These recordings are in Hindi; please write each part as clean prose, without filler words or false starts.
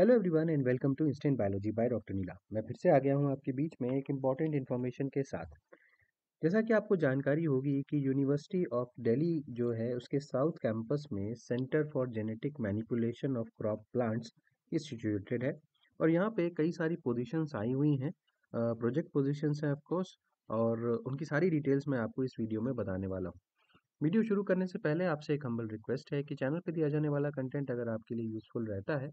Hello everyone and welcome to instant biology by doctor Neela. मैं फिर से आ गया हूँ आपके बीच में एक इम्पॉर्टेंट इन्फॉर्मेशन के साथ। जैसा कि आपको जानकारी होगी कि यूनिवर्सिटी ऑफ दिल्ली जो है उसके साउथ कैंपस में centre for genetic manipulation of crop plants instituted है। और यहाँ पे कई सारी पोजीशंस आई हुई हैं, प्रोजेक्ट पोजीशंस हैं ऑफ कोर्स। और उनकी सारी डिटेल्स मैं आपको इस वीडियो में बताने वाला हूँ। वीडियो शुरू करने से पहले आपसे एक हम्बल रिक्वेस्ट है कि चैनल पर दिया जाने वाला कंटेंट अगर आपके लिए यूजफुल रहता है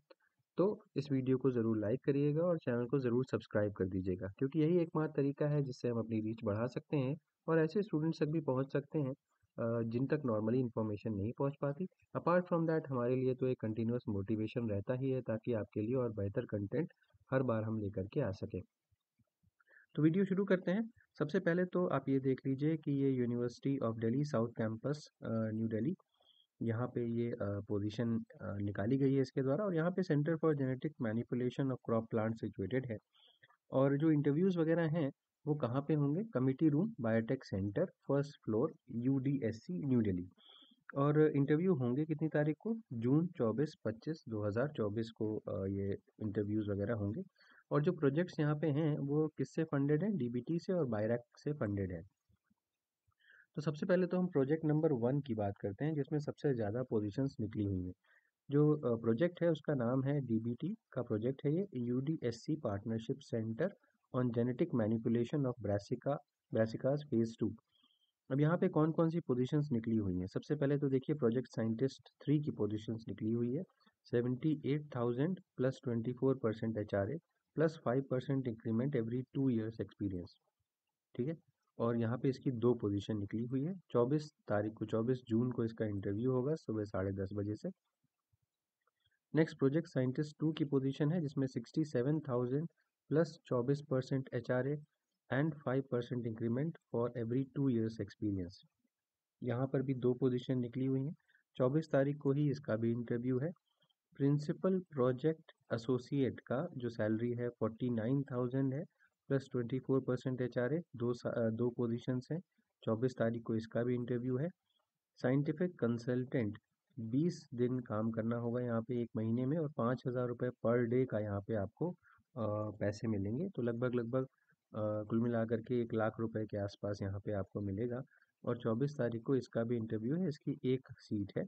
तो इस वीडियो को ज़रूर लाइक करिएगा और चैनल को ज़रूर सब्सक्राइब कर दीजिएगा, क्योंकि यही एकमात्र तरीका है जिससे हम अपनी रीच बढ़ा सकते हैं और ऐसे स्टूडेंट्स तक भी पहुंच सकते हैं जिन तक नॉर्मली इन्फॉर्मेशन नहीं पहुंच पाती। अपार्ट फ्रॉम दैट हमारे लिए तो एक कंटिन्यूअस मोटिवेशन रहता ही है ताकि आपके लिए और बेहतर कंटेंट हर बार हम लेकर के आ सकें। तो वीडियो शुरू करते हैं। सबसे पहले तो आप ये देख लीजिए कि ये university of Delhi south campus new Delhi, यहाँ पे ये पोजीशन निकाली गई है इसके द्वारा। और यहाँ पे centre for genetic manipulation of crop plant situated है। और जो इंटरव्यूज़ वगैरह हैं वो कहाँ पे होंगे? Committee room biotech centre, first floor, UDSC new Delhi. और इंटरव्यू होंगे कितनी तारीख को? जून 24-25 2024 को ये इंटरव्यूज़ वगैरह होंगे। और जो प्रोजेक्ट्स यहाँ पे हैं वो किससे फंडेड है? डीबीटी से और बायरैक से फंडेड है। तो सबसे पहले तो हम प्रोजेक्ट नंबर 1 की बात करते हैं जिसमें सबसे ज़्यादा पोजीशंस निकली हुई हैं। जो प्रोजेक्ट है उसका नाम है डीबीटी का प्रोजेक्ट है, ये UDSC partnership centre on genetic manipulation of brassicas phase 2। अब यहाँ पे कौन कौन सी पोजीशंस निकली हुई हैं? सबसे पहले तो देखिए प्रोजेक्ट साइंटिस्ट 3 की पोजीशंस निकली हुई है। 78,000 plus 24% HRA plus 5% increment every 2 years experience. ठीक है। और यहाँ पे इसकी 2 पोजीशन निकली हुई है। 24 तारीख को, 24 जून को इसका इंटरव्यू होगा सुबह 10:30 बजे से। नेक्स्ट प्रोजेक्ट साइंटिस्ट 2 की पोजीशन है जिसमें 67,000 plus 24% HRA and 5% increment for every 2 years experience. यहाँ पर भी 2 पोजीशन निकली हुई हैं। 24 तारीख को ही इसका भी इंटरव्यू है। प्रिंसिपल प्रोजेक्ट एसोसिएट का जो सैलरी है 49,000 है प्लस 24% एचआरए, दो पोजीशंस हैं। 24 तारीख को इसका भी इंटरव्यू है। साइंटिफिक कंसल्टेंट 20 दिन काम करना होगा यहाँ पे एक महीने में, और 5,000 रुपये पर डे का यहाँ पे आपको पैसे मिलेंगे। तो लगभग लगभग कुल मिलाकर के 1 लाख रुपए के आसपास यहाँ पे आपको मिलेगा। और 24 तारीख को इसका भी इंटरव्यू है, इसकी एक सीट है।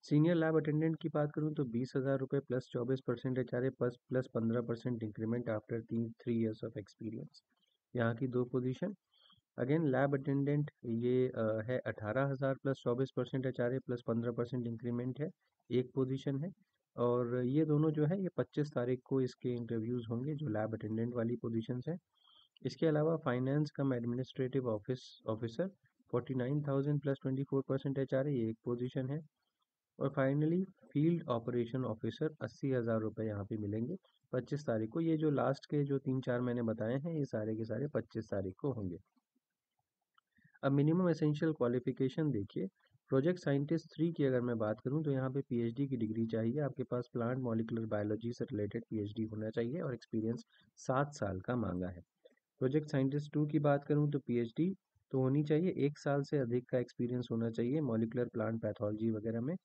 सीनियर लैब अटेंडेंट की बात करूँ तो 20,000 रुपये plus 24% HRA plus plus 15% increment after 3 years of experience. यहाँ की 2 पोजीशन। अगेन लैब अटेंडेंट ये है 18,000 प्लस 24% एचआरए प्लस 15% इंक्रीमेंट है, एक पोजीशन है। और ये दोनों जो है ये 25 तारीख को इसके इंटरव्यूज़ होंगे जो लैब अटेंडेंट वाली पोजीशंस हैं। इसके अलावा फाइनेंस कम एडमिनिस्ट्रेटिव ऑफिसर 49,000 प्लस 24% एचआरए, ये एक पोजीशन है। और फाइनली फील्ड ऑपरेशन ऑफिसर 80,000 रुपये यहाँ पे मिलेंगे 25 तारीख को। ये जो लास्ट के जो 3-4 मैंने बताए हैं ये सारे के सारे 25 तारीख को होंगे। अब मिनिमम एसेंशियल क्वालिफिकेशन देखिए। प्रोजेक्ट साइंटिस्ट 3 की अगर मैं बात करूं तो यहाँ पे पीएचडी की डिग्री चाहिए आपके पास। प्लांट मॉलिक्यूलर बायोलॉजी से रिलेटेड पीएचडी होना चाहिए और एक्सपीरियंस 7 साल का मांगा है। प्रोजेक्ट साइंटिस्ट 2 की बात करूं तो पीएचडी तो होनी चाहिए, 1 साल से अधिक का एक्सपीरियंस होना चाहिए मॉलिक्यूलर प्लांट पैथोलॉजी वगैरह में।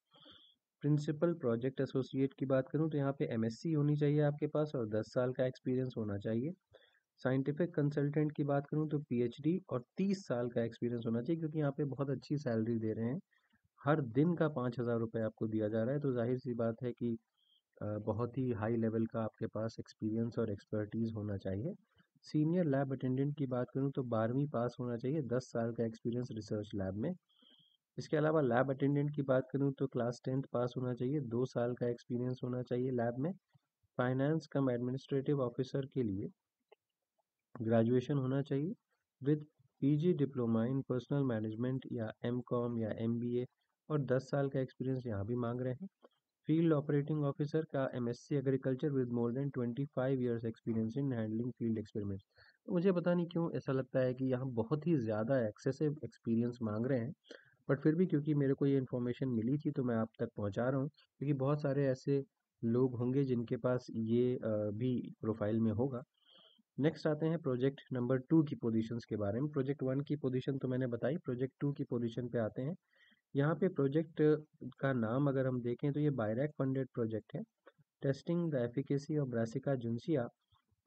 प्रिंसिपल प्रोजेक्ट एसोसिएट की बात करूं तो यहाँ पे एमएससी होनी चाहिए आपके पास और 10 साल का एक्सपीरियंस होना चाहिए। साइंटिफिक कंसल्टेंट की बात करूं तो पीएचडी और 30 साल का एक्सपीरियंस होना चाहिए, क्योंकि यहाँ पे बहुत अच्छी सैलरी दे रहे हैं। हर दिन का 5,000 रुपये आपको दिया जा रहा है, तो जाहिर सी बात है कि बहुत ही हाई लेवल का आपके पास एक्सपीरियंस और एक्सपर्टीज़ होना चाहिए। सीनियर लैब अटेंडेंट की बात करूं तो 12वीं पास होना चाहिए, 10 साल का एक्सपीरियंस रिसर्च लैब में। इसके अलावा लैब अटेंडेंट की बात करूं तो क्लास 10th पास होना चाहिए, 2 साल का एक्सपीरियंस होना चाहिए लैब में। फाइनेंस कम एडमिनिस्ट्रेटिव ऑफिसर के लिए ग्रेजुएशन होना चाहिए with PG diploma in personal management या एमकॉम या एमबीए, और 10 साल का एक्सपीरियंस यहाँ भी मांग रहे हैं। फील्ड ऑपरेटिंग ऑफिसर का MSc agriculture with more than 25 years experience in handling field experiments. तो मुझे पता नहीं क्यों ऐसा लगता है कि यहाँ बहुत ही ज़्यादा एक्सेसिव एक्सपीरियंस मांग रहे हैं, बट फिर भी क्योंकि मेरे को ये इन्फॉर्मेशन मिली थी तो मैं आप तक पहुँचा रहा हूँ, क्योंकि बहुत सारे ऐसे लोग होंगे जिनके पास ये भी प्रोफाइल में होगा। नेक्स्ट आते हैं प्रोजेक्ट नंबर 2 की पोजीशंस के बारे में। प्रोजेक्ट 1 की पोजीशन तो मैंने बताई, प्रोजेक्ट 2 की पोजीशन पे आते हैं। यहाँ पे प्रोजेक्ट का नाम अगर हम देखें तो ये बायरैक फंडेड प्रोजेक्ट है। Testing the efficacy of Brassica juncea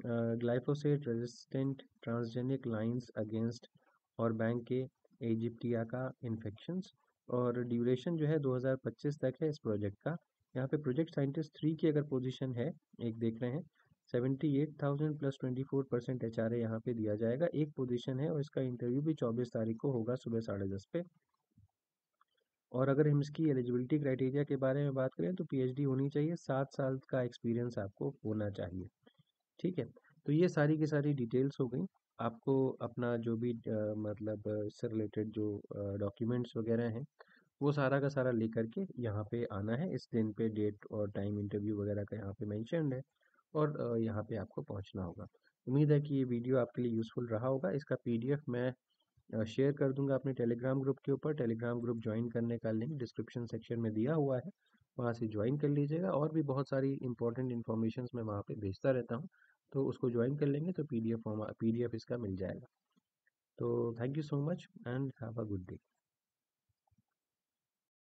glyphosate resistant transgenic lines against Orobanche aegyptiaca का इन्फेक्शंस। और ड्यूरेशन जो है 2025 तक है इस प्रोजेक्ट का। यहाँ पे प्रोजेक्ट साइंटिस्ट 3 की अगर पोजीशन है, एक देख रहे हैं, 78,000 प्लस 24% HRA यहाँ पे दिया जाएगा, एक पोजीशन है, और इसका इंटरव्यू भी 24 तारीख को होगा सुबह 10:30 पे। और अगर हम इसकी एलिजिबिलिटी क्राइटेरिया के बारे में बात करें तो पीएचडी होनी चाहिए, 7 साल का एक्सपीरियंस आपको होना चाहिए। ठीक है, तो ये सारी की सारी डिटेल्स हो गई। आपको अपना जो भी मतलब इससे रिलेटेड जो डॉक्यूमेंट्स वगैरह हैं वो सारा का सारा लेकर के यहाँ पे आना है। इस दिन पे डेट और टाइम इंटरव्यू वगैरह का यहाँ पे मेंशन्ड है, और यहाँ पे आपको पहुँचना होगा। उम्मीद है कि ये वीडियो आपके लिए यूज़फुल रहा होगा। इसका पीडीएफ मैं शेयर कर दूंगा अपने टेलीग्राम ग्रुप के ऊपर। टेलीग्राम ग्रुप ज्वाइन करने का लिंक डिस्क्रिप्शन सेक्शन में दिया हुआ है, वहाँ से ज्वाइन कर लीजिएगा। और भी बहुत सारी इंपॉर्टेंट इन्फॉर्मेशन मैं वहाँ पे भेजता रहता हूँ, तो उसको ज्वाइन कर लेंगे तो पीडीएफ इसका मिल जाएगा। तो thank you so much and have a good day.